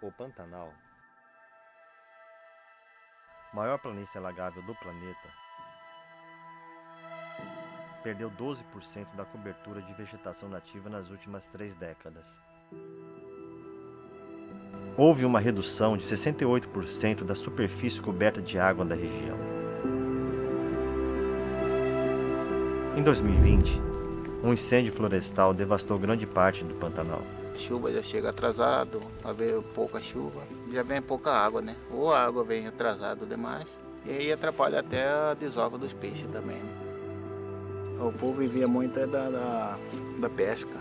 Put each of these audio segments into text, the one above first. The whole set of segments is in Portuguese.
O Pantanal, maior planície alagável do planeta, perdeu 12% da cobertura de vegetação nativa nas últimas 3 décadas. Houve uma redução de 68% da superfície coberta de água da região. Em 2020, um incêndio florestal devastou grande parte do Pantanal. A chuva já chega atrasado, vai ver pouca chuva, já vem pouca água, né? Ou a água vem atrasado demais, e aí atrapalha até a desova dos peixes também, né? O povo vivia muito da pesca,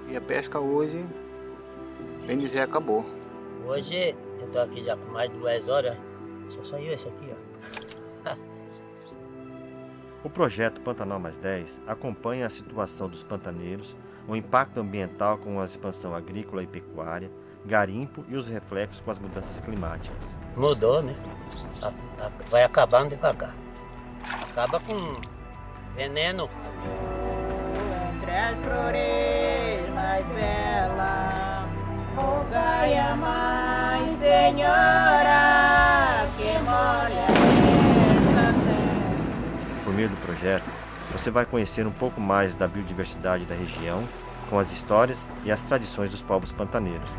e a pesca hoje, bem dizer, acabou. Hoje eu estou aqui já com mais de 2 horas, só saiu esse aqui, ó. O projeto Pantanal Mais 10 acompanha a situação dos pantaneiros, o impacto ambiental com a expansão agrícola e pecuária, garimpo e os reflexos com as mudanças climáticas. Mudou, né? Vai acabando devagar. Acaba com veneno. Entre as flores mais belas, rogai a Mãe Senhora que molha esta terra. Por meio do projeto, você vai conhecer um pouco mais da biodiversidade da região, com as histórias e as tradições dos povos pantaneiros.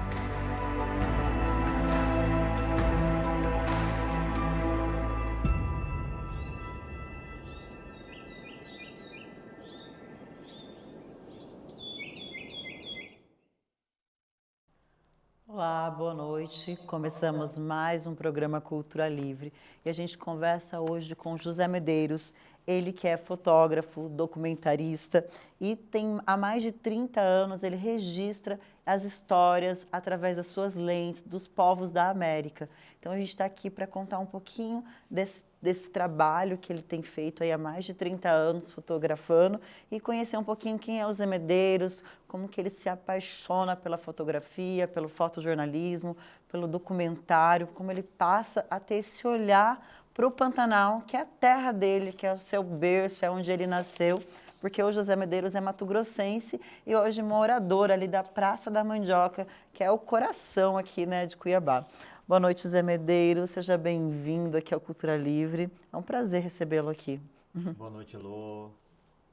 Olá, boa noite. Começamos mais um programa Cultura Livre e a gente conversa hoje com José Medeiros, ele que é fotógrafo, documentarista e tem há mais de 30 anos ele registra as histórias através das suas lentes dos povos da América. Então a gente está aqui para contar um pouquinho desse trabalho que ele tem feito aí há mais de 30 anos fotografando e conhecer um pouquinho quem é o Zé Medeiros, como que ele se apaixona pela fotografia, pelo fotojornalismo, pelo documentário, como ele passa a ter esse olhar para o Pantanal, que é a terra dele, que é o seu berço, é onde ele nasceu, porque hoje o Zé Medeiros é mato-grossense e hoje morador ali da Praça da Mandioca, que é o coração aqui, né, de Cuiabá. Boa noite, Zé Medeiros, seja bem-vindo aqui ao Cultura Livre, é um prazer recebê-lo aqui. Boa noite, Elô,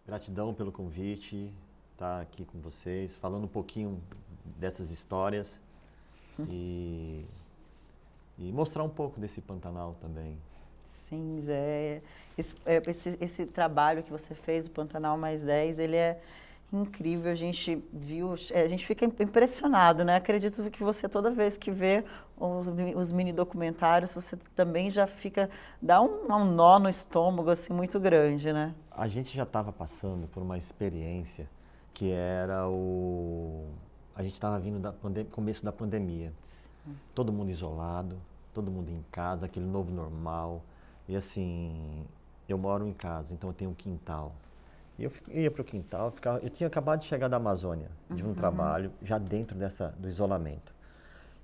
gratidão pelo convite, estar aqui com vocês, falando um pouquinho dessas histórias e mostrar um pouco desse Pantanal também. Sim, Zé, esse trabalho que você fez, o Pantanal Mais 10, ele é incrível, a gente viu, a gente fica impressionado, né? Acredito que você, toda vez que vê os mini documentários, você também já fica, dá um nó no estômago, assim, muito grande, né? A gente já estava passando por uma experiência que era a gente estava vindo do começo da pandemia. Sim. Todo mundo isolado, todo mundo em casa, aquele novo normal. E assim, eu moro em casa, então eu tenho um quintal. E eu ia para o quintal, eu tinha acabado de chegar da Amazônia, de um trabalho, já dentro do isolamento.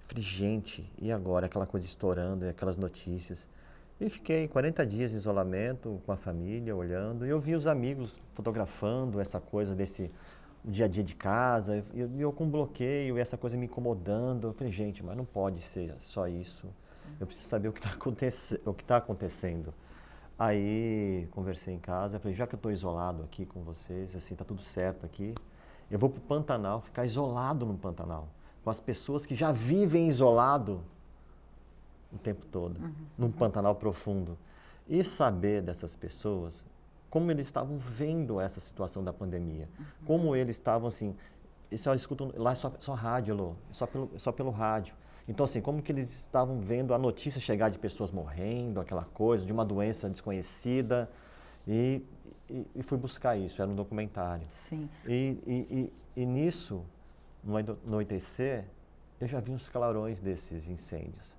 Falei, gente, e agora? Aquela coisa estourando, aquelas notícias. E fiquei 40 dias em isolamento com a família, olhando. E eu vi os amigos fotografando essa coisa desse dia a dia de casa. E eu com bloqueio, e essa coisa me incomodando. Eu falei, gente, mas não pode ser só isso. Eu preciso saber o que está acontecendo. Aí, conversei em casa, falei, já que eu estou isolado aqui com vocês, assim, está tudo certo aqui, eu vou para o Pantanal, ficar isolado no Pantanal, com as pessoas que já vivem isolado o tempo todo, num Pantanal profundo. E saber dessas pessoas, como eles estavam vendo essa situação da pandemia, como eles estavam, assim, eles só escutam, lá é só rádio, Lô, só pelo rádio. Então, assim, como que eles estavam vendo a notícia chegar de pessoas morrendo, aquela coisa, de uma doença desconhecida, e fui buscar isso, era um documentário. Sim. E nisso, no anoitecer, eu já vi uns clarões desses incêndios.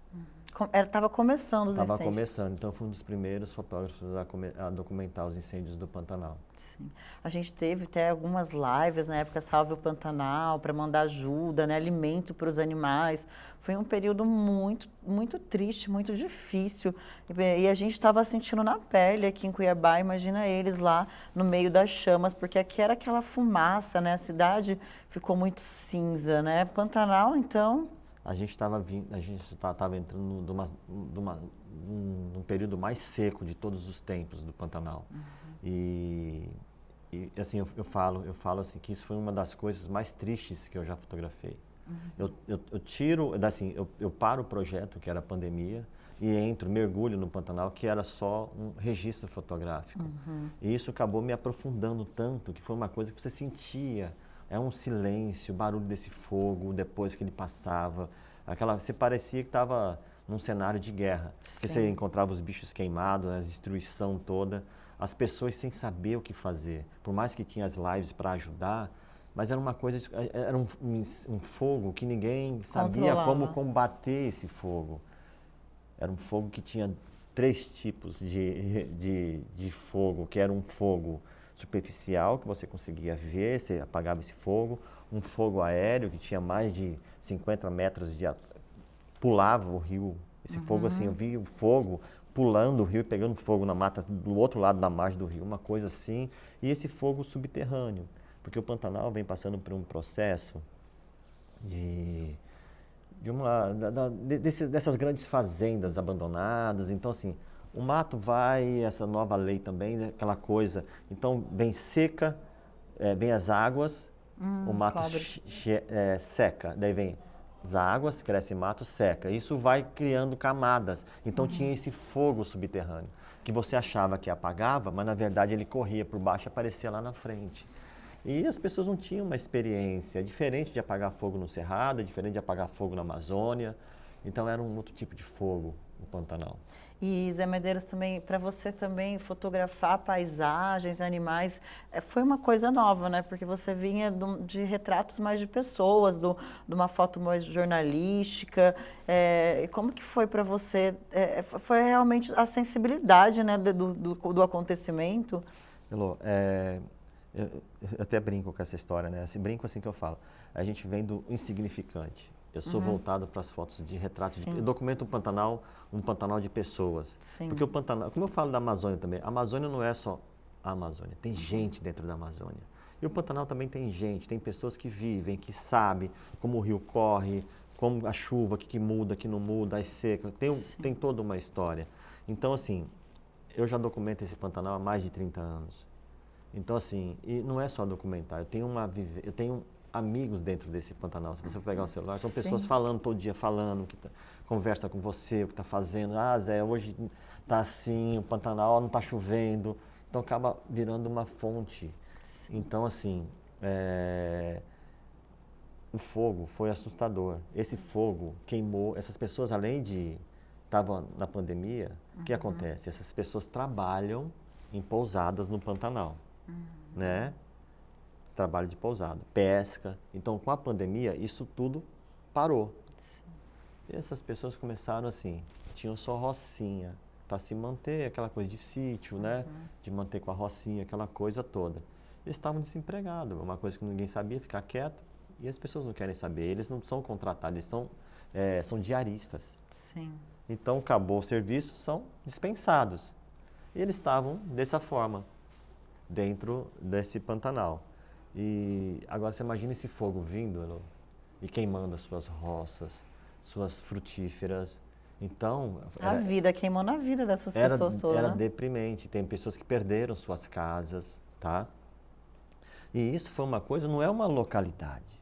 Estava começando os incêndios. Estava começando, então fui um dos primeiros fotógrafos a documentar os incêndios do Pantanal. Sim. A gente teve até algumas lives na época, Salve o Pantanal, para mandar ajuda, né, alimento para os animais. Foi um período muito, muito triste, muito difícil. E a gente estava sentindo na pele aqui em Cuiabá, imagina eles lá no meio das chamas, porque aqui era aquela fumaça, né? A cidade ficou muito cinza, né? Pantanal, então... a gente estava entrando num período mais seco de todos os tempos do Pantanal. E assim, eu falo assim, que isso foi uma das coisas mais tristes que eu já fotografei. Eu paro o projeto, que era a pandemia, e mergulho no Pantanal, que era só um registro fotográfico. E isso acabou me aprofundando tanto, que foi uma coisa que você sentia, um silêncio, o barulho desse fogo, depois que ele passava, você parecia que estava num cenário de guerra, porque você encontrava os bichos queimados, a destruição toda, as pessoas sem saber o que fazer, por mais que tinha as lives para ajudar, mas era uma coisa, era um fogo que ninguém sabia como combater esse fogo. Era um fogo que tinha 3 tipos de fogo, que era um fogo superficial, que você conseguia ver, você apagava esse fogo, um fogo aéreo, que tinha mais de 50 metros pulava o rio. Esse fogo, assim, eu vi o fogo pulando o rio e pegando fogo na mata do outro lado da margem do rio, uma coisa assim. E esse fogo subterrâneo, porque o Pantanal vem passando por um processo dessas grandes fazendas abandonadas. Então, assim, o mato essa nova lei também, aquela coisa. Então, vem seca, vem as águas, o mato seca, daí vem as águas, cresce mato, seca. Isso vai criando camadas. Então, tinha esse fogo subterrâneo, que você achava que apagava, mas, na verdade, ele corria por baixo e aparecia lá na frente. E as pessoas não tinham uma experiência, diferente de apagar fogo no Cerrado, diferente de apagar fogo na Amazônia. Então, era um outro tipo de fogo no Pantanal. E, Zé Medeiros, também, para você também fotografar paisagens, animais, foi uma coisa nova, né? Porque você vinha de retratos mais de pessoas, de uma foto mais jornalística. Como que foi para você? Foi realmente a sensibilidade, né, do acontecimento? Elô, eu até brinco com essa história, né? Brinco assim que eu falo. A gente vem do insignificante. Eu sou voltado para as fotos de retratos. Eu documento um Pantanal de pessoas. Sim. Porque o Pantanal, como eu falo da Amazônia também, a Amazônia não é só a Amazônia, tem gente dentro da Amazônia. E o Pantanal também tem gente, tem pessoas que vivem, que sabem como o rio corre, como a chuva, o que muda, o que não muda, as secas. Tem toda uma história. Então, assim, eu já documento esse Pantanal há mais de 30 anos. Então, assim, e não é só documentar, eu tenho amigos dentro desse Pantanal. Se você pegar o celular, são pessoas falando todo dia, conversa com você, o que está fazendo. Ah, Zé, hoje está assim, o Pantanal não está chovendo. Então, acaba virando uma fonte. Sim. Então, assim, o fogo foi assustador. Esse fogo queimou, essas pessoas, além de estavam na pandemia, o que acontece? Essas pessoas trabalham em pousadas no Pantanal, né? Trabalho de pousada, pesca. Então, com a pandemia, isso tudo parou. Sim. E essas pessoas começaram assim, tinham só rocinha, para se manter, aquela coisa de sítio, né? De manter com a rocinha, aquela coisa toda. Eles estavam desempregados, uma coisa que ninguém sabia, ficar quieto. E as pessoas não querem saber, eles não são contratados, eles são diaristas. Sim. Então, acabou o serviço, são dispensados. E eles estavam dessa forma, dentro desse Pantanal. E agora você imagina esse fogo vindo, Elô, e queimando as suas roças, suas frutíferas. Então... queimando a vida dessas pessoas todas. Era né? deprimente. Tem pessoas que perderam suas casas, tá? E isso foi uma coisa, não é uma localidade.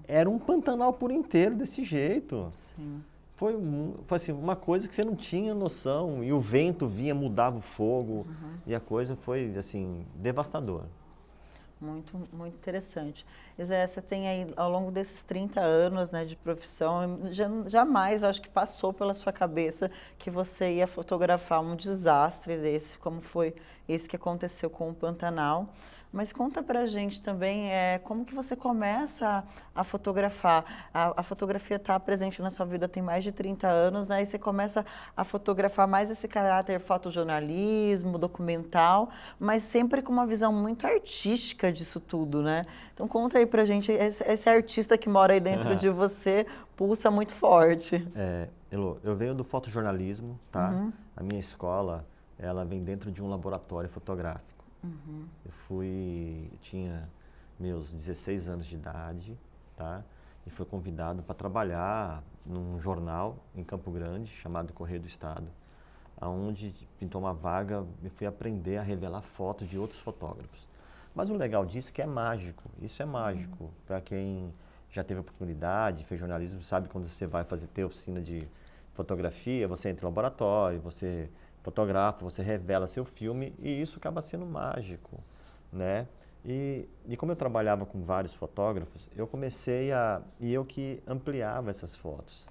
Era um Pantanal por inteiro desse jeito. Sim. Foi assim, uma coisa que você não tinha noção. E o vento vinha, mudava o fogo. E a coisa foi, assim, devastadora. Muito, muito interessante. Zé, você tem aí, ao longo desses 30 anos, né, de profissão, jamais, acho que passou pela sua cabeça que você ia fotografar um desastre desse, como foi esse que aconteceu com o Pantanal. Mas conta pra gente também como que você começa a fotografar. A fotografia está presente na sua vida tem mais de 30 anos, né? E você começa a fotografar mais esse caráter fotojornalismo, documental, mas sempre com uma visão muito artística disso tudo, né? Então conta aí pra gente, esse artista que mora aí dentro de você pulsa muito forte. Elô, eu venho do fotojornalismo, tá? A minha escola, ela vem dentro de um laboratório fotográfico. Eu tinha meus 16 anos de idade, tá? e fui convidado para trabalhar num jornal em Campo Grande, chamado Correio do Estado, onde pintou uma vaga e fui aprender a revelar fotos de outros fotógrafos. Mas o legal disso é que é mágico, isso é mágico. Para quem já teve a oportunidade, fez jornalismo, sabe quando você vai ter oficina de fotografia, você entra no laboratório, você fotografa, você revela seu filme e isso acaba sendo mágico, né? E como eu trabalhava com vários fotógrafos, eu comecei e eu que ampliava essas fotos.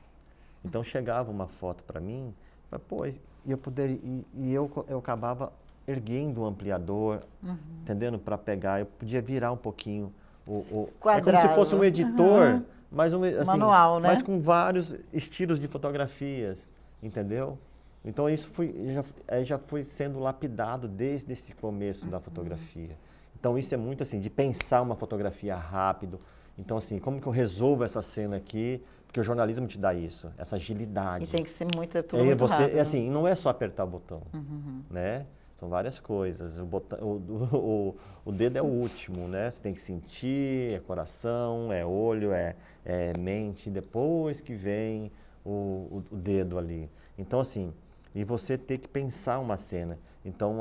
Então chegava uma foto para mim, pô, eu acabava erguendo o ampliador, entendendo? Para pegar, eu podia virar um pouquinho é como se fosse um editor, mas assim, manual, né? Mas com vários estilos de fotografias, entendeu? Então isso já foi sendo lapidado desde esse começo da fotografia. Então isso é muito assim, de pensar uma fotografia rápido. Então assim, como que eu resolvo essa cena aqui? Porque o jornalismo te dá isso, essa agilidade. E tem que ser tudo muito rápido. Assim, não é só apertar o botão, né? São várias coisas. O dedo é o último, né? Você tem que sentir, é coração, é olho, é mente, depois que vem o dedo ali. Então assim, e você tem que pensar uma cena. Então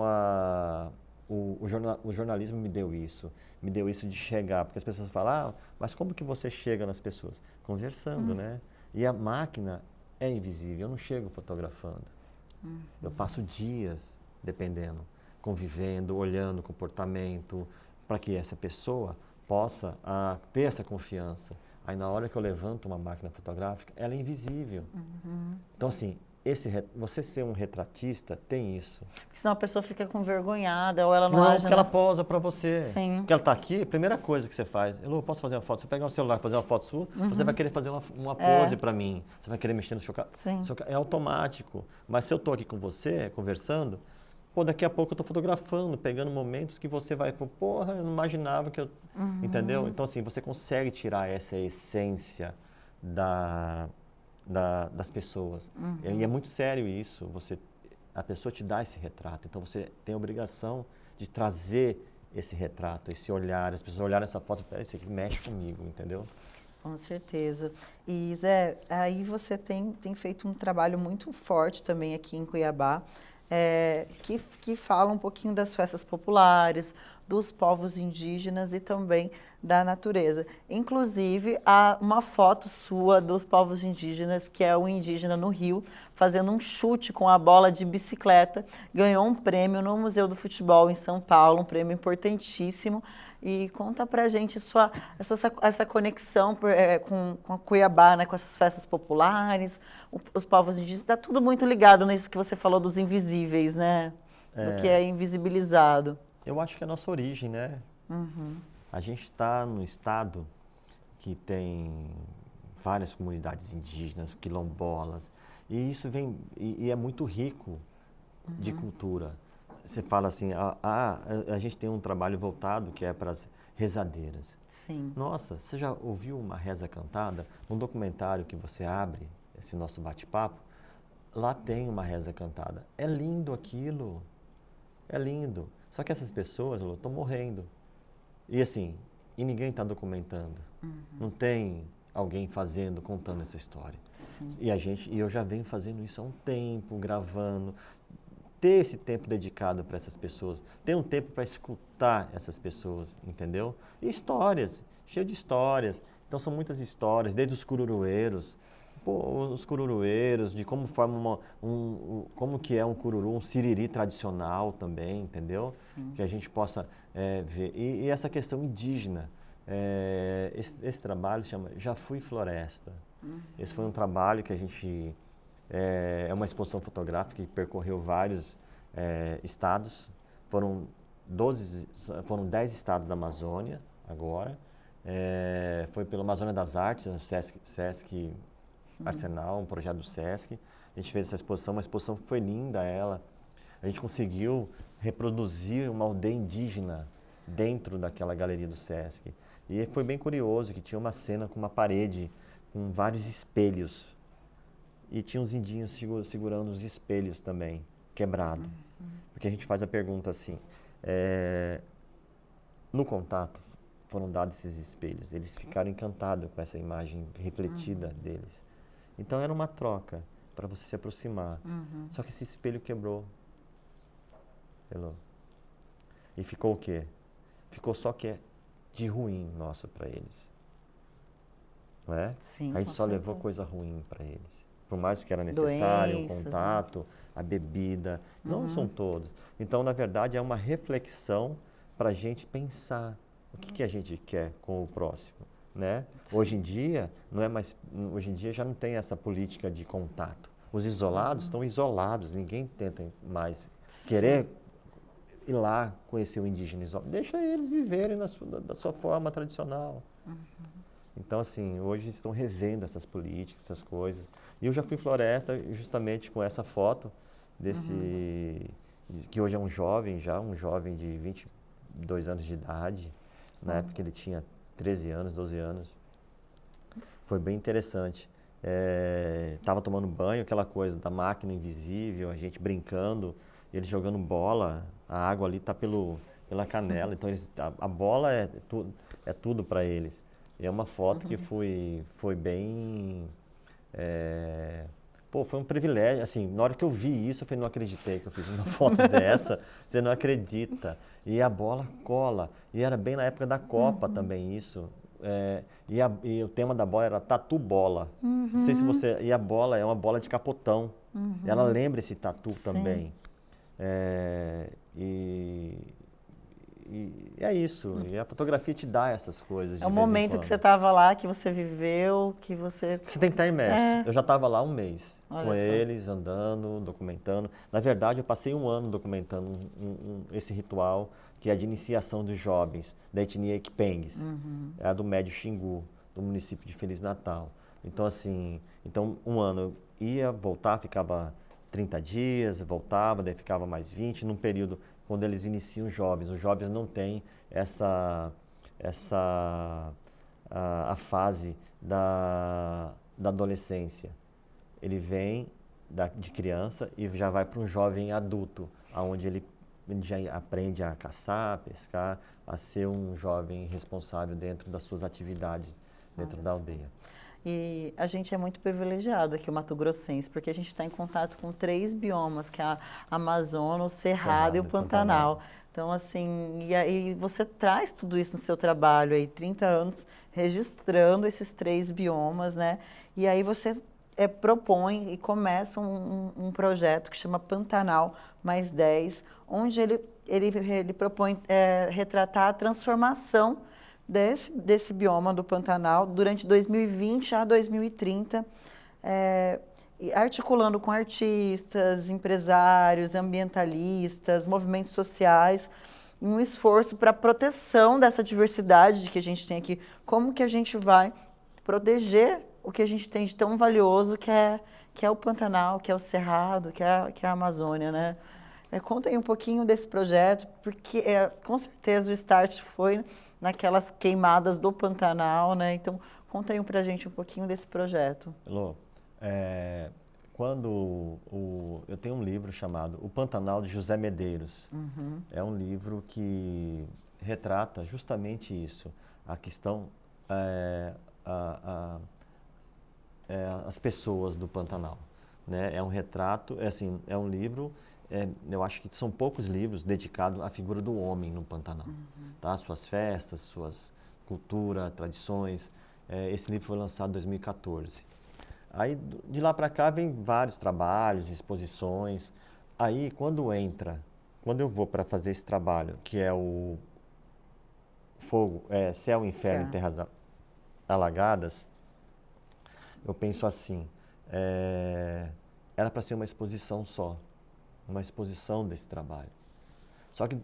o jornalismo me deu isso de chegar, porque as pessoas falam, mas como que você chega nas pessoas? Conversando, né? E a máquina é invisível, eu não chego fotografando. Eu passo dias, dependendo, convivendo, olhando o comportamento, para que essa pessoa possa ter essa confiança. Aí na hora que eu levanto uma máquina fotográfica, ela é invisível. Então assim, você ser um retratista tem isso. Porque senão a pessoa fica envergonhada ou ela não Não, age, porque ela posa para você. Sim. Porque ela está aqui, a primeira coisa que você faz, Elô, posso fazer uma foto? Você pegar o celular e fazer uma foto sua, você vai querer fazer uma pose para mim. Você vai querer mexer no chocolate. Sim. É automático. Mas se eu estou aqui com você, conversando, daqui a pouco eu estou fotografando, pegando momentos que você vai, porra, eu não imaginava que eu... Entendeu? Então assim, você consegue tirar essa essência das pessoas. E é muito sério isso, a pessoa te dá esse retrato, então você tem a obrigação de trazer esse retrato, esse olhar, as pessoas olharem essa foto, isso aqui mexe comigo, entendeu? Com certeza. E Zé, aí você tem feito um trabalho muito forte também aqui em Cuiabá, que fala um pouquinho das festas populares, dos povos indígenas e também da natureza. Inclusive, há uma foto sua dos povos indígenas, que é o indígena no Rio, fazendo um chute com a bola de bicicleta, ganhou um prêmio no Museu do Futebol em São Paulo, um prêmio importantíssimo. E conta pra gente essa conexão com Cuiabá, né, com essas festas populares, os povos indígenas, está tudo muito ligado nisso que você falou dos invisíveis, né? Do que é invisibilizado. Eu acho que é a nossa origem, né? A gente está num estado que tem várias comunidades indígenas, quilombolas, e isso e é muito rico de cultura. Você fala assim, a gente tem um trabalho voltado que é para as rezadeiras. Sim. Nossa, você já ouviu uma reza cantada? No documentário que você abre, esse nosso bate-papo, lá tem uma reza cantada. É lindo aquilo, é lindo. Só que essas pessoas estão morrendo. E assim, ninguém está documentando. Não tem alguém contando essa história. Sim. E eu já venho fazendo isso há um tempo, gravando. Ter esse tempo dedicado para essas pessoas, ter um tempo para escutar essas pessoas, entendeu? E histórias, cheio de histórias. Então são muitas histórias, desde os cururueiros, os cururueiros, de como forma como que é um cururu, um siriri tradicional também, entendeu? Sim. Que a gente possa ver. E essa questão indígena, esse trabalho se chama Já Fui Floresta. Esse foi um trabalho que a gente... É uma exposição fotográfica que percorreu vários estados. Foram 10 estados da Amazônia agora. Foi pela Amazônia das Artes, o Sesc Arsenal, um projeto do Sesc. A gente fez essa exposição, uma exposição que foi linda ela. A gente conseguiu reproduzir uma aldeia indígena dentro daquela galeria do Sesc. E foi bem curioso que tinha uma cena com uma parede com vários espelhos. E tinha uns indinhos segurando os espelhos também, quebrado. Porque a gente faz a pergunta assim, no contato, foram dados esses espelhos. Eles ficaram encantados com essa imagem refletida deles. Então era uma troca para você se aproximar. Só que esse espelho quebrou. Elô. E ficou o quê? Ficou só que é de ruim, nossa, para eles. Não é? Sim, a gente com só levou certeza. coisa ruim para eles. Por mais que era necessário, Doenças, o contato, a bebida, não são todos. Então, na verdade, é uma reflexão para a gente pensar o que a gente quer com o próximo, né? Hoje em dia, não é mais, hoje em dia já não tem essa política de contato. Os isolados estão isolados, ninguém tenta mais querer ir lá conhecer o indígena isolado. Deixa eles viverem da sua forma tradicional. Então, assim, hoje estão revendo essas políticas, essas coisas. E eu já fui em floresta justamente com essa foto desse, que hoje é um jovem de 22 anos de idade. Na época ele tinha 13 anos, 12 anos. Foi bem interessante. Tava tomando banho, aquela coisa da máquina invisível, a gente brincando, ele jogando bola, a água ali tá pela canela, então a bola é tudo para eles. E é uma foto que foi bem... foi um privilégio, assim, na hora que eu vi isso, eu falei, não acreditei que eu fiz uma foto dessa, você não acredita. E a bola cola, e era bem na época da Copa também isso. E o tema da bola era tatu bola. Não sei se você... E a bola é uma bola de capotão. Ela lembra esse tatu também. E é isso. E a fotografia te dá essas coisas. É o momento que você estava lá, que você viveu, que você... Você tem que estar imerso. Eu já estava lá um mês Olha com só. eles, andando, documentando. Na verdade, eu passei um ano documentando esse ritual, que é de iniciação dos jovens da etnia Iquipengues. É a do Médio Xingu, do município de Feliz Natal. Então, assim, um ano eu ia, voltar, ficava 30 dias, voltava, daí ficava mais 20, num período quando eles iniciam os jovens não têm a fase da adolescência. Ele vem de criança e já vai para um jovem adulto, onde ele já aprende a caçar, pescar, a ser um jovem responsável dentro das suas atividades dentro da aldeia. E a gente é muito privilegiado aqui, o Mato Grossense, porque a gente está em contato com 3 biomas, que é a Amazônia, o Cerrado e o Pantanal. Então, assim, e aí você traz tudo isso no seu trabalho aí, 30 anos, registrando esses 3 biomas, né? E aí você propõe e começa um projeto que chama Pantanal mais 10, onde ele propõe retratar a transformação desse bioma do Pantanal durante 2020 a 2030, articulando com artistas, empresários, ambientalistas, movimentos sociais, um esforço para a proteção dessa diversidade que a gente tem aqui. Como que a gente vai proteger o que a gente tem de tão valioso, que é o Pantanal, que é o Cerrado, que é a Amazônia, né? Conta aí um pouquinho desse projeto, porque com certeza o start foi naquelas queimadas do Pantanal, né? Então, conta aí pra gente um pouquinho desse projeto. Elô, eu tenho um livro chamado O Pantanal, de José Medeiros. É um livro que retrata justamente isso, a questão, as pessoas do Pantanal, né? É um retrato, é um livro... eu acho que são poucos livros dedicados à figura do homem no Pantanal. Tá? Suas festas, suas culturas, tradições. Esse livro foi lançado em 2014. Aí, de lá para cá, vem vários trabalhos, exposições. Aí, quando eu vou para fazer esse trabalho, que é o Céu, Inferno e Terras Alagadas, eu penso assim, era para ser uma exposição só. Uma exposição desse trabalho. Só que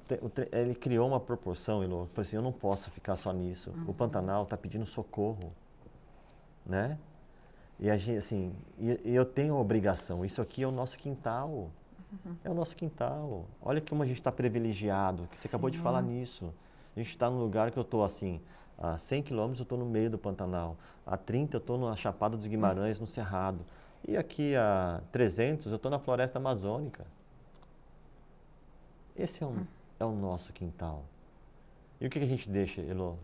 ele criou uma proporção, Elô, falou assim, eu não posso ficar só nisso. O Pantanal está pedindo socorro, né? E a gente, assim, eu tenho a obrigação, isso aqui é o nosso quintal. É o nosso quintal. Olha como a gente está privilegiado, você acabou de falar nisso. A gente está num lugar que eu estou assim, a 100 quilômetros eu estou no meio do Pantanal, a 30 eu estou na Chapada dos Guimarães, no Cerrado. E aqui a 300 eu estou na Floresta Amazônica. Esse é o nosso quintal. E o que a gente deixa, Elô?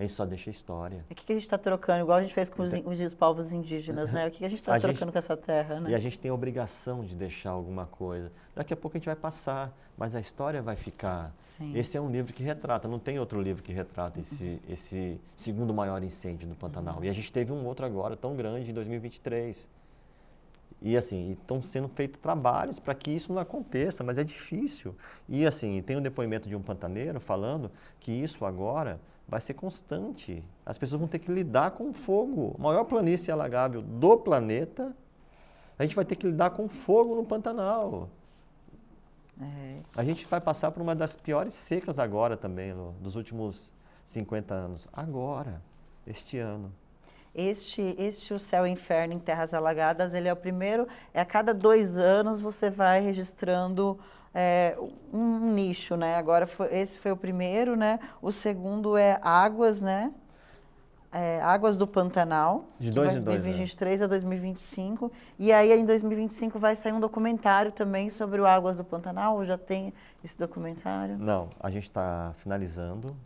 A gente só deixa história. O que a gente está trocando? Igual a gente fez com os povos indígenas, né? O que a gente está trocando com essa terra, né? E a gente tem a obrigação de deixar alguma coisa. Daqui a pouco a gente vai passar, mas a história vai ficar. Sim. Esse é um livro que retrata, não tem outro livro que retrata esse segundo maior incêndio no Pantanal. E a gente teve um outro agora, tão grande, em 2023. E assim, estão sendo feitos trabalhos para que isso não aconteça, mas é difícil. E assim, tem um depoimento de um pantaneiro falando que isso agora vai ser constante. As pessoas vão ter que lidar com o fogo. A maior planície alagável do planeta, a gente vai ter que lidar com fogo no Pantanal. A gente vai passar por uma das piores secas agora também, dos últimos 50 anos. Agora, este ano. O Céu e Inferno em Terras Alagadas, ele é o primeiro, a cada 2 anos você vai registrando um nicho, né? Agora, esse foi o primeiro, né? O segundo é Águas, né? Águas do Pantanal, de 2 em 2 2023 a 2025. E aí, em 2025, vai sair um documentário também sobre o Águas do Pantanal, ou já tem esse documentário? Não, a gente está finalizando,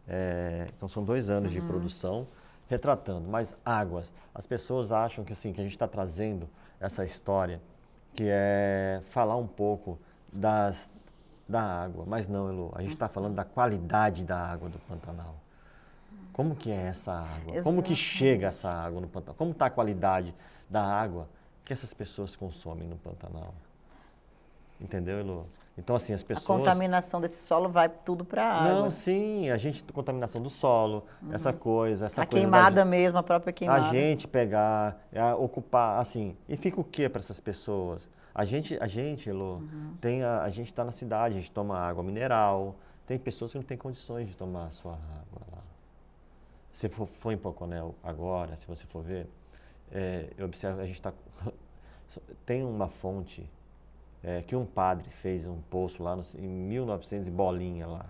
então são 2 anos de produção, retratando, mas Águas, as pessoas acham que assim, que a gente está trazendo essa história, que é falar um pouco da água, mas não, Elô, a gente está falando da qualidade da água do Pantanal. Como que é essa água? Exatamente. Como que chega essa água no Pantanal? Como está a qualidade da água que essas pessoas consomem no Pantanal? Entendeu, Elô? Então, assim, as pessoas... A contaminação desse solo vai tudo para a água. Não, sim, a gente, contaminação do solo, essa coisa A queimada mesmo, a própria queimada. A gente pegar, ocupar, assim, e fica o que para essas pessoas? A gente, Elô, a gente está na cidade, a gente toma água mineral, tem pessoas que não têm condições de tomar a sua água lá. Se for em Poconel agora, se você for ver, eu observo, a gente está... Tem uma fonte que um padre fez um poço lá em 1900 e bolinha lá.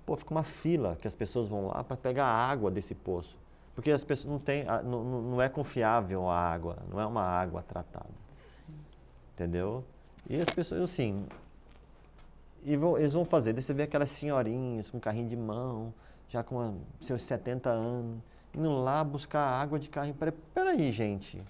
Pô, fica uma fila que as pessoas vão lá para pegar a água desse poço. Porque as pessoas não é confiável a água, não é uma água tratada. Sim. Entendeu? E as pessoas, assim, eles vão fazer, daí você vê aquelas senhorinhas com carrinho de mão, já com seus 70 anos, indo lá buscar água de carrinho. Peraí, gente,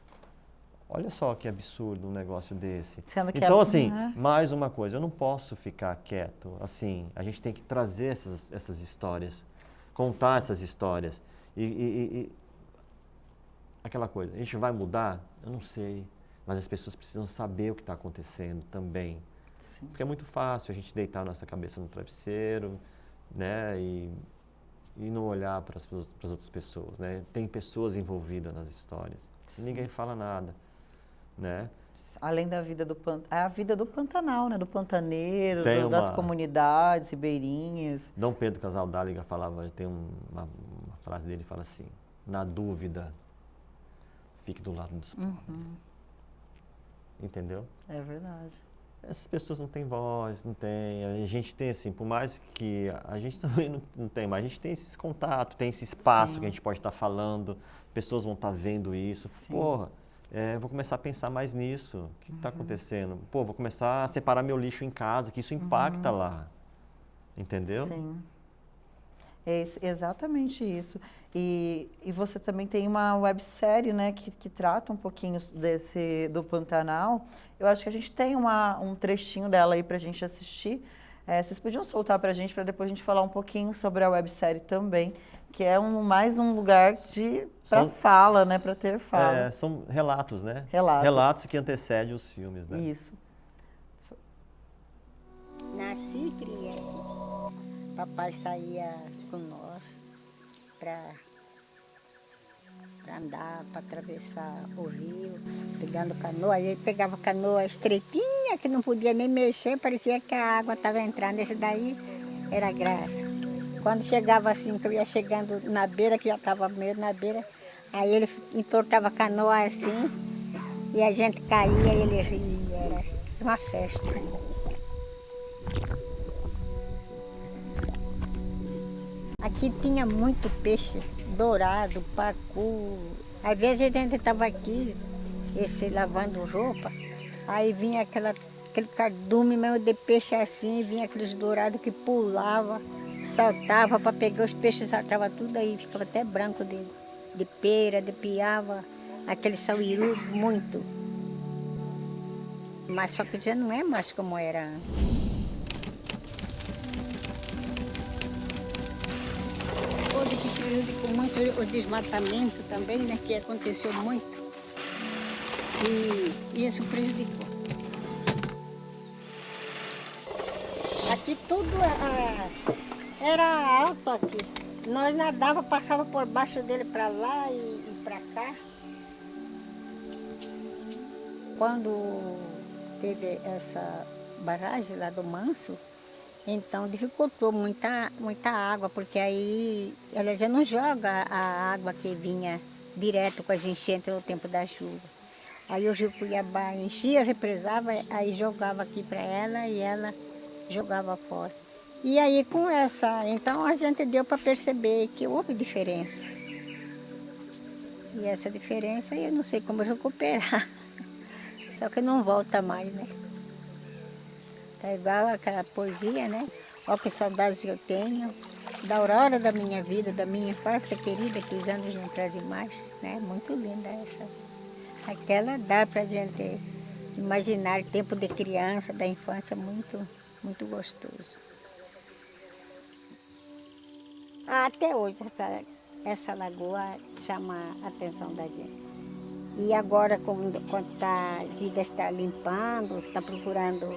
olha só que absurdo um negócio desse. Então, assim, mais uma coisa, eu não posso ficar quieto, assim, a gente tem que trazer essas histórias, contar essas histórias. E aquela coisa, a gente vai mudar? Eu não sei, mas as pessoas precisam saber o que está acontecendo também. Sim. Porque é muito fácil a gente deitar a nossa cabeça no travesseiro, né, e não olhar para as outras pessoas, né? Tem pessoas envolvidas nas histórias. E ninguém fala nada, né? Além da vida do Pantanal, a vida do Pantanal, né? Do pantaneiro, das comunidades ribeirinhas. Dom Pedro Casaldáliga falava, tem uma frase dele que fala assim: na dúvida, fique do lado dos pobres. Entendeu? É verdade. Essas pessoas não têm voz, não tem. A gente tem assim, por mais que a gente também não tem, mas a gente tem esses contatos, tem esse espaço que a gente pode estar falando, pessoas vão estar vendo isso. Sim. Porra, vou começar a pensar mais nisso. O que está acontecendo? Pô, vou começar a separar meu lixo em casa, que isso impacta lá. Entendeu? Sim. É exatamente isso. E você também tem uma websérie, né, que trata um pouquinho do Pantanal. Eu acho que a gente tem um trechinho dela aí para a gente assistir. Vocês podiam soltar para a gente depois a gente falar um pouquinho sobre a websérie também, que é mais um lugar para fala, né, para ter fala. São relatos, né? Relatos que antecedem os filmes, né? Isso. Nasci e criei aqui. Papai saía com nós para andar, para atravessar o rio, pegando canoa. Aí ele pegava canoa estreitinha, que não podia nem mexer, parecia que a água estava entrando. Esse daí era graça. Quando chegava assim, que eu ia chegando na beira, que já estava meio na beira, aí ele entortava a canoa assim, e a gente caía e ele ria. Era uma festa. Aqui tinha muito peixe dourado, pacu. Às vezes a gente estava aqui, lavando roupa, aí vinha aquele cardume mesmo de peixe assim, vinha aqueles dourados que pulava, saltava para pegar os peixes, saltava tudo aí, ficava até branco de pera, de piava, aquele sauíru muito. Mas só que já não é mais como era antes. Coisa que prejudicou muito o desmatamento também, né, que aconteceu muito. E isso prejudicou. Aqui tudo era alto aqui. Nós nadava, passava por baixo dele para lá e para cá. Quando teve essa barragem lá do Manso, então dificultou muita água, porque aí ela já não joga a água que vinha direto com as enchentes no tempo da chuva. Aí o rio Cuiabá enchia, represava, aí jogava aqui para ela e ela jogava fora. E aí com essa, então a gente deu para perceber que houve diferença. E essa diferença eu não sei como recuperar. Só que não volta mais, né? Tá igual aquela poesia, né? Ó que saudades eu tenho da aurora da minha vida, da minha infância querida, que os anos não trazem mais, né? Muito linda essa. Aquela dá pra gente imaginar tempo de criança, da infância, muito gostoso. Até hoje essa lagoa chama a atenção da gente. E agora, quando a Dida está limpando, está procurando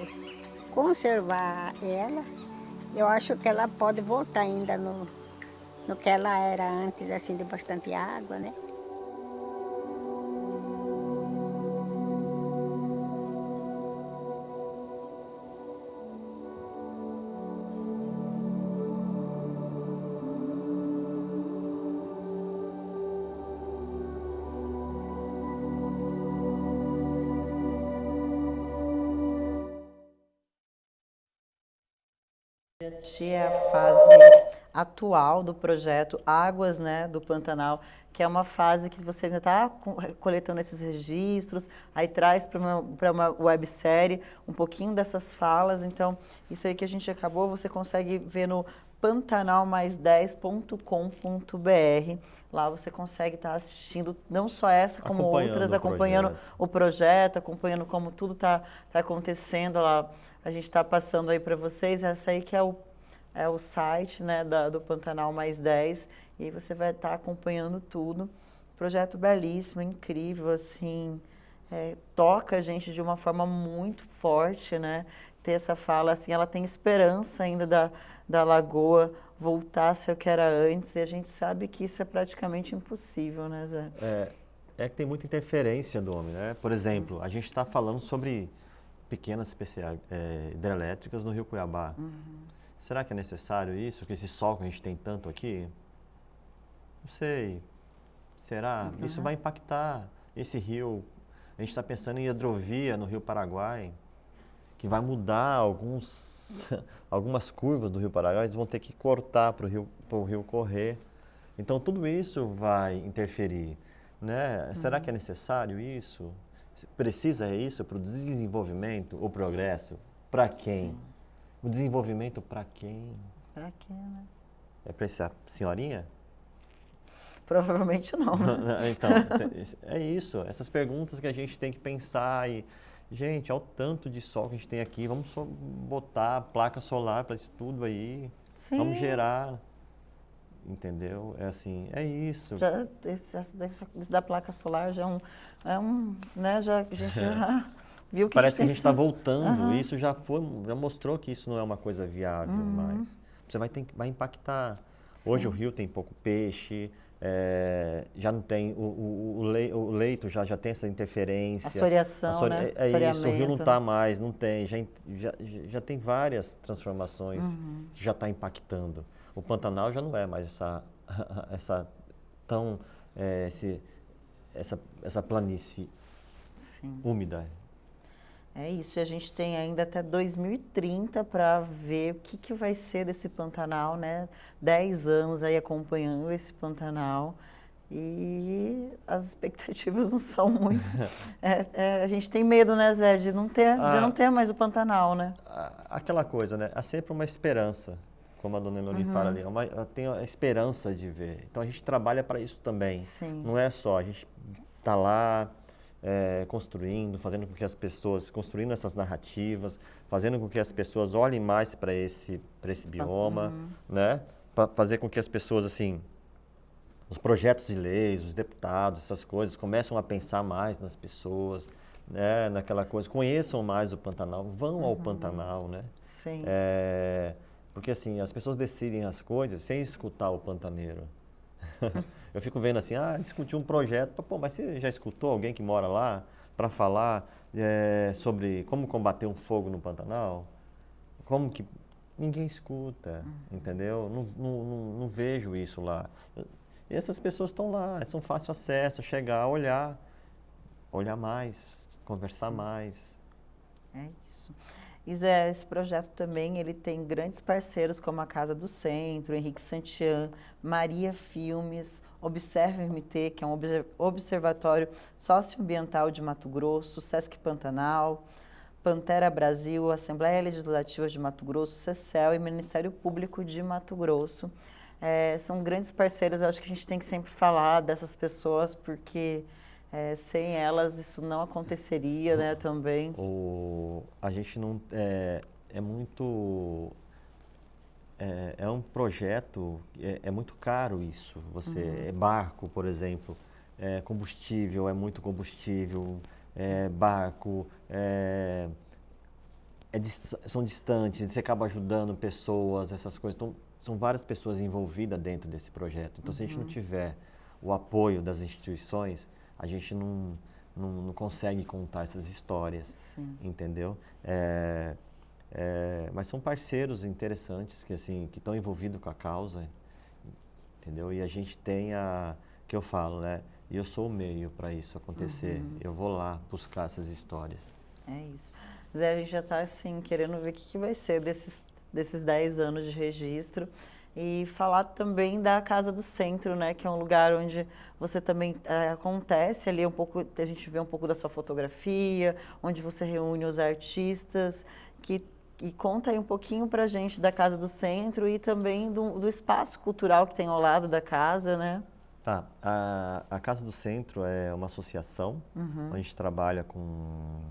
conservar ela, eu acho que ela pode voltar ainda no que ela era antes, assim, de bastante água, né? Este é a fase atual do projeto Águas, né, do Pantanal, que é uma fase que você ainda está coletando esses registros, aí traz para uma websérie um pouquinho dessas falas. Então, isso aí que a gente acabou, você consegue ver no pantanalmais10.com.br. Lá você consegue estar assistindo não só essa, como outras, acompanhando o projeto, acompanhando como tudo está acontecendo lá. A gente está passando aí para vocês, essa aí que é o site, né, do Pantanal Mais 10, e aí você vai estar acompanhando tudo. Projeto belíssimo, incrível, assim, toca a gente de uma forma muito forte, né? Ter essa fala, assim, ela tem esperança ainda da lagoa voltar a ser o que era antes, e a gente sabe que isso é praticamente impossível, né, Zé? É que tem muita interferência do homem, né? Por exemplo, a gente está falando sobre pequenas hidrelétricas no rio Cuiabá. Será que é necessário isso, que esse sol que a gente tem tanto aqui? Não sei. Será? Isso vai impactar esse rio. A gente está pensando em hidrovia no Rio Paraguai, que vai mudar algumas curvas do Rio Paraguai, eles vão ter que cortar para o rio correr. Então, tudo isso vai interferir, né? Será que é necessário isso? Precisa isso para o desenvolvimento, o progresso? Para quem? Sim. O desenvolvimento para quem? Para quem, né? É para essa senhorinha? Provavelmente não. Né? Então, é isso. Essas perguntas que a gente tem que pensar e... Gente, olha o tanto de sol que a gente tem aqui, vamos só botar placa solar para isso tudo aí. Sim. Vamos gerar, entendeu? É assim, é isso. Isso da placa solar já né, a gente já viu que parece que a gente está voltando, isso já mostrou que isso não é uma coisa viável mais. Você vai impactar. Sim. Hoje o rio tem pouco peixe, já não tem, o leito já tem essa interferência. Assoreação, né? Isso, o rio não está mais, não tem, já tem várias transformações que já está impactando. O Pantanal já não é mais essa planície úmida. É isso, a gente tem ainda até 2030 para ver o que vai ser desse Pantanal, né? 10 anos aí acompanhando esse Pantanal e as expectativas não são muito... a gente tem medo, né, Zé, de não ter mais o Pantanal, né? Aquela coisa, né? Há sempre uma esperança. como a dona Eloni fala ali, eu tenho a esperança de ver. Então a gente trabalha para isso também. Sim. Não é só, a gente está lá construindo, fazendo com que as pessoas, construindo essas narrativas, fazendo com que as pessoas olhem mais para esse bioma, né? Para fazer com que as pessoas, assim, os projetos de leis, os deputados, essas coisas, começam a pensar mais nas pessoas, né? Naquela coisa, conheçam mais o Pantanal, vão ao Pantanal, né? Sim. Porque assim, as pessoas decidem as coisas sem escutar o pantaneiro. Eu fico vendo assim, discutir um projeto, pô, mas você já escutou alguém que mora lá para falar sobre como combater um fogo no Pantanal? Como que... Ninguém escuta, entendeu? Não vejo isso lá. E essas pessoas estão lá, são fácil acesso, chegar, olhar mais, conversar mais. É isso. E Zé, esse projeto também, ele tem grandes parceiros como a Casa do Centro, Henrique Santian, Maria Filmes, Observe MT, que é um observatório socioambiental de Mato Grosso, Sesc Pantanal, Pantera Brasil, Assembleia Legislativa de Mato Grosso, CECEL e Ministério Público de Mato Grosso. São grandes parceiros, eu acho que a gente tem que sempre falar dessas pessoas, porque sem elas isso não aconteceria, né, também. A gente não... É muito... É um projeto, é muito caro isso. Barco, por exemplo, combustível, é muito combustível, barco, são distantes, você acaba ajudando pessoas, essas coisas. Então, são várias pessoas envolvidas dentro desse projeto. Então, se a gente não tiver o apoio das instituições, a gente não consegue contar essas histórias, Sim. entendeu? Mas são parceiros interessantes que estão envolvidos com a causa, entendeu? E a gente tem que eu falo, né? E eu sou o meio para isso acontecer. Eu vou lá buscar essas histórias. É isso. Zé, a gente já está assim, querendo ver o que vai ser desses 10 anos de registro. E falar também da Casa do Centro, né, que é um lugar onde você também acontece ali um pouco, a gente vê um pouco da sua fotografia, onde você reúne os artistas, e conta aí um pouquinho pra gente da Casa do Centro e também do espaço cultural que tem ao lado da casa, né? Tá, a Casa do Centro é uma associação, onde a gente trabalha com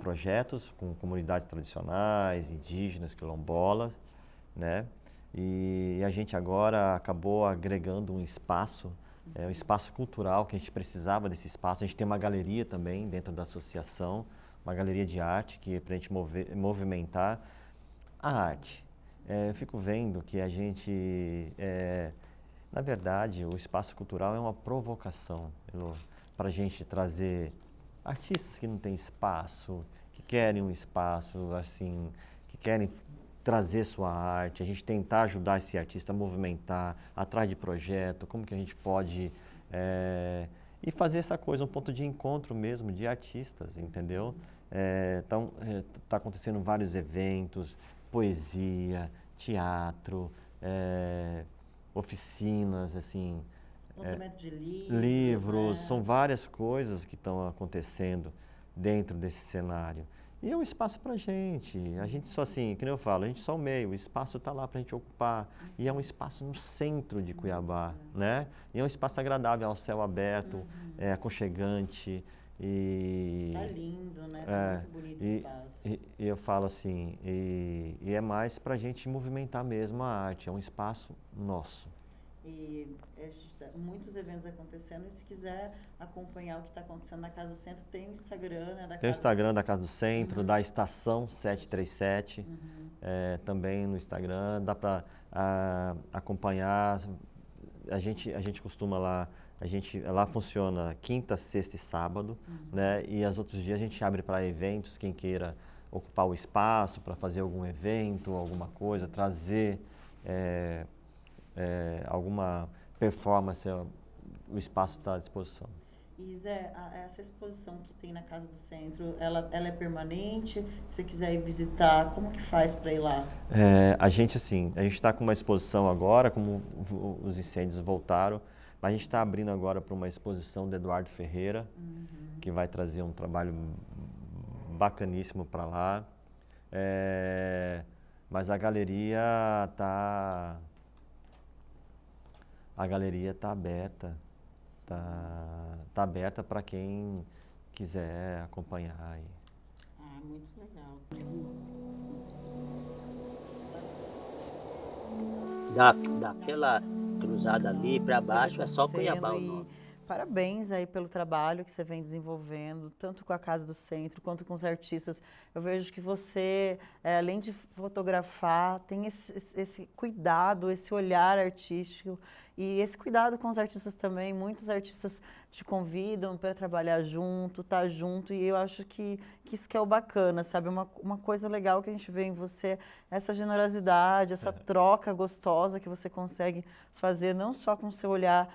projetos, com comunidades tradicionais, indígenas, quilombolas, né? E a gente agora acabou agregando um espaço cultural, que a gente precisava desse espaço. A gente tem uma galeria também dentro da associação, uma galeria de arte, que é para a gente movimentar a arte. Eu fico vendo que a gente, na verdade, o espaço cultural é uma provocação para a gente trazer artistas que não têm espaço, que querem um espaço, assim, que querem trazer sua arte, a gente tentar ajudar esse artista a movimentar, atrás de projeto, como que a gente pode... e fazer essa coisa, um ponto de encontro mesmo de artistas, entendeu? Então, está acontecendo vários eventos, poesia, teatro, oficinas, assim... Lançamento de livros, são várias coisas que estão acontecendo dentro desse cenário. E é um espaço para a gente só assim, que nem eu falo, a gente só o meio, o espaço está lá para a gente ocupar. E é um espaço no centro de Cuiabá, né? E é um espaço agradável, ao céu aberto, aconchegante. Tá lindo, né? Tá muito bonito o espaço. E eu falo assim, e é mais para a gente movimentar mesmo a arte, é um espaço nosso. E muitos eventos acontecendo, e se quiser acompanhar o que está acontecendo na Casa do Centro, tem o Instagram, né? Tem o Instagram da Casa do Centro, da Estação 737, também no Instagram, dá para acompanhar. A gente costuma lá, lá funciona quinta, sexta e sábado, né? E os outros dias a gente abre para eventos, quem queira ocupar o espaço para fazer algum evento, alguma coisa, trazer alguma performance, o espaço está à disposição. E Zé, essa exposição que tem na Casa do Centro, ela é permanente? Se você quiser ir visitar, como que faz para ir lá? A gente está com uma exposição agora, como os incêndios voltaram, mas a gente está abrindo agora para uma exposição do Eduardo Ferreira, que vai trazer um trabalho bacaníssimo para lá. Mas a galeria tá aberta. Tá aberta para quem quiser acompanhar aí. Ah, muito legal. Daquela cruzada ali para baixo é só Cuiabá o E nome. parabéns aí pelo trabalho que você vem desenvolvendo, tanto com a Casa do Centro quanto com os artistas. Eu vejo que você, além de fotografar, tem esse cuidado, esse olhar artístico e esse cuidado com os artistas também. Muitos artistas te convidam para trabalhar junto, estar junto, e eu acho que isso que é o bacana, sabe? Uma coisa legal que a gente vê em você, essa generosidade, essa troca gostosa que você consegue fazer, não só com o seu olhar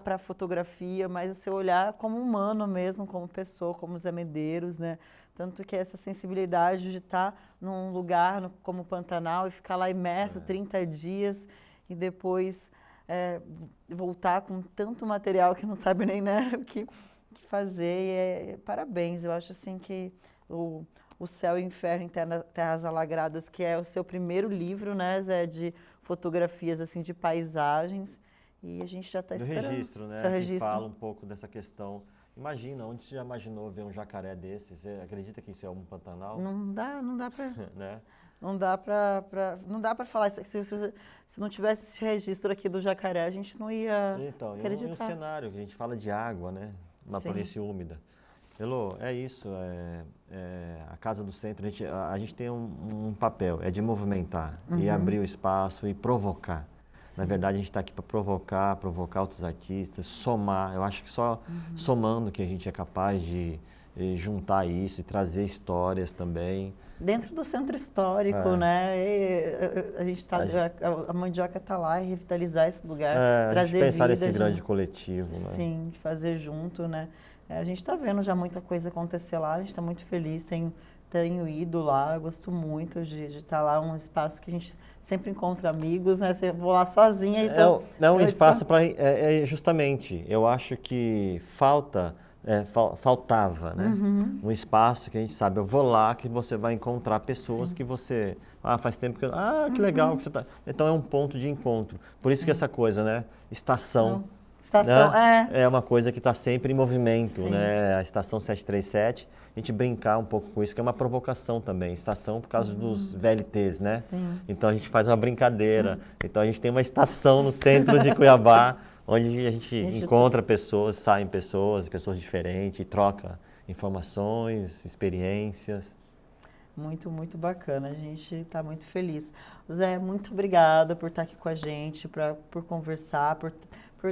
para a fotografia, mas o seu olhar como humano mesmo, como pessoa, como Zé Medeiros, né? Tanto que essa sensibilidade de estar num lugar como o Pantanal e ficar lá imerso 30 dias e depois voltar com tanto material que não sabe nem, né, o que fazer. Parabéns, eu acho assim que o Céu e o Inferno em Terras Alagradas, que é o seu primeiro livro, né, Zé, de fotografias assim de paisagens. E a gente já está esperando. Registro, né? Seu registro. Que fala um pouco dessa questão. Imagina, onde você já imaginou ver um jacaré desse? Você acredita que isso é um Pantanal? Não dá para, né? não dá para falar isso. Se não tivesse esse registro aqui do jacaré, a gente não ia acreditar. E um cenário que a gente fala de água, né? Uma planície úmida. Elô, é isso. A Casa do Centro, a gente tem um papel, é de movimentar e abrir o espaço e provocar. Sim. Na verdade, a gente está aqui para provocar outros artistas, somar. Eu acho que só somando que a gente é capaz de juntar isso e trazer histórias também. Dentro do centro histórico, né? A gente a Mandioca está lá e revitalizar esse lugar, trazer vida. Pensar nesse grande coletivo, né? Sim, de fazer junto, né? A gente está vendo já muita coisa acontecer lá, a gente está muito feliz, tenho ido lá, gosto muito de estar lá, um espaço que a gente sempre encontra amigos, né? Eu vou lá sozinha. Então, um espaço para... justamente, eu acho que faltava, né? Um espaço que a gente sabe, eu vou lá que você vai encontrar pessoas que você... faz tempo que eu... que legal que você tá... Então é um ponto de encontro. Por isso que essa coisa, né? Estação, né? É uma coisa que está sempre em movimento, né? A Estação 737, a gente brincar um pouco com isso, que é uma provocação também. Estação por causa dos VLTs, né? Sim. Então a gente faz uma brincadeira. Então a gente tem uma estação no centro de Cuiabá, onde a gente encontra pessoas, saem pessoas diferentes, e troca informações, experiências. Muito, muito bacana. A gente está muito feliz. Zé, muito obrigada por estar aqui com a gente, por conversar, por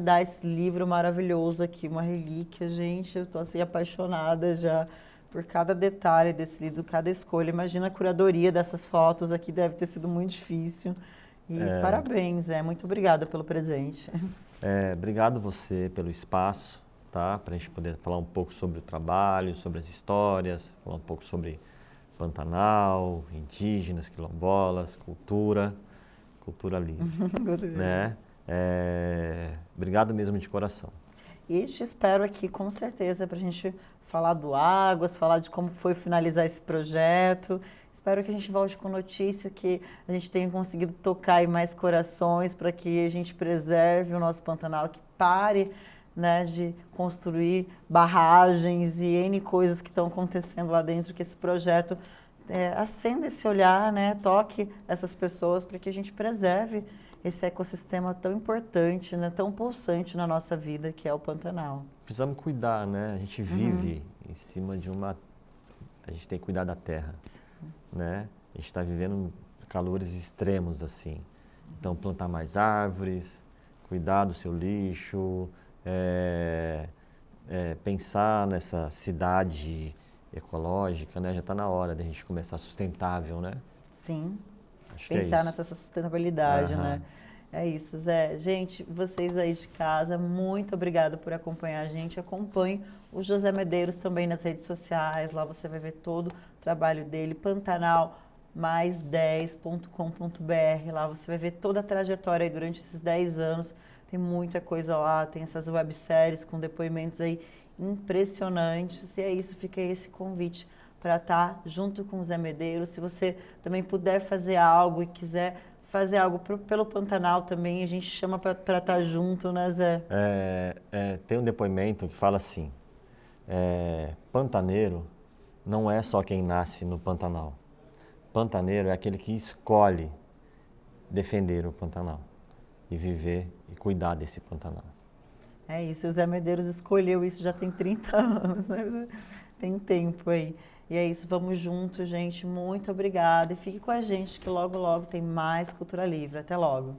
dar esse livro maravilhoso aqui, uma relíquia, gente. Eu estou assim apaixonada já por cada detalhe desse livro, cada escolha. Imagina a curadoria dessas fotos aqui, deve ter sido muito difícil. E parabéns, Zé. Muito obrigada pelo presente. Obrigado você pelo espaço, tá? Para a gente poder falar um pouco sobre o trabalho, sobre as histórias, falar um pouco sobre Pantanal, indígenas, quilombolas, cultura livre, né? Obrigado mesmo de coração. E te espero aqui com certeza para a gente falar do Águas, falar de como foi finalizar esse projeto. Espero que a gente volte com notícia, que a gente tenha conseguido tocar em mais corações para que a gente preserve o nosso Pantanal, que pare, né, de construir barragens e N coisas que estão acontecendo lá dentro, que esse projeto acenda esse olhar, né, toque essas pessoas para que a gente preserve esse ecossistema tão importante, né, tão pulsante na nossa vida, que é o Pantanal. Precisamos cuidar, né? A gente vive em cima de a gente tem que cuidar da terra, né? A gente está vivendo calores extremos, assim. Então, plantar mais árvores, cuidar do seu lixo, pensar nessa cidade ecológica, né? Já está na hora de a gente começar sustentável, né? Sim. Acho Pensar nessa sustentabilidade, né? É isso, Zé. Gente, vocês aí de casa, muito obrigada por acompanhar a gente. Acompanhe o José Medeiros também nas redes sociais. Lá você vai ver todo o trabalho dele. Pantanal+10.com.br. Lá você vai ver toda a trajetória aí durante esses 10 anos. Tem muita coisa lá. Tem essas webséries com depoimentos aí impressionantes. E é isso, fica aí esse convite para estar junto com o Zé Medeiros. Se você também puder fazer algo e quiser fazer algo pelo Pantanal também, a gente chama para estar junto, né, Zé? Tem um depoimento que fala assim, pantaneiro não é só quem nasce no Pantanal. Pantaneiro é aquele que escolhe defender o Pantanal e viver e cuidar desse Pantanal. É isso, o Zé Medeiros escolheu isso já tem 30 anos, né? Tem tempo aí. E é isso, vamos juntos, gente. Muito obrigada. E fique com a gente que logo, logo tem mais Cultura Livre. Até logo.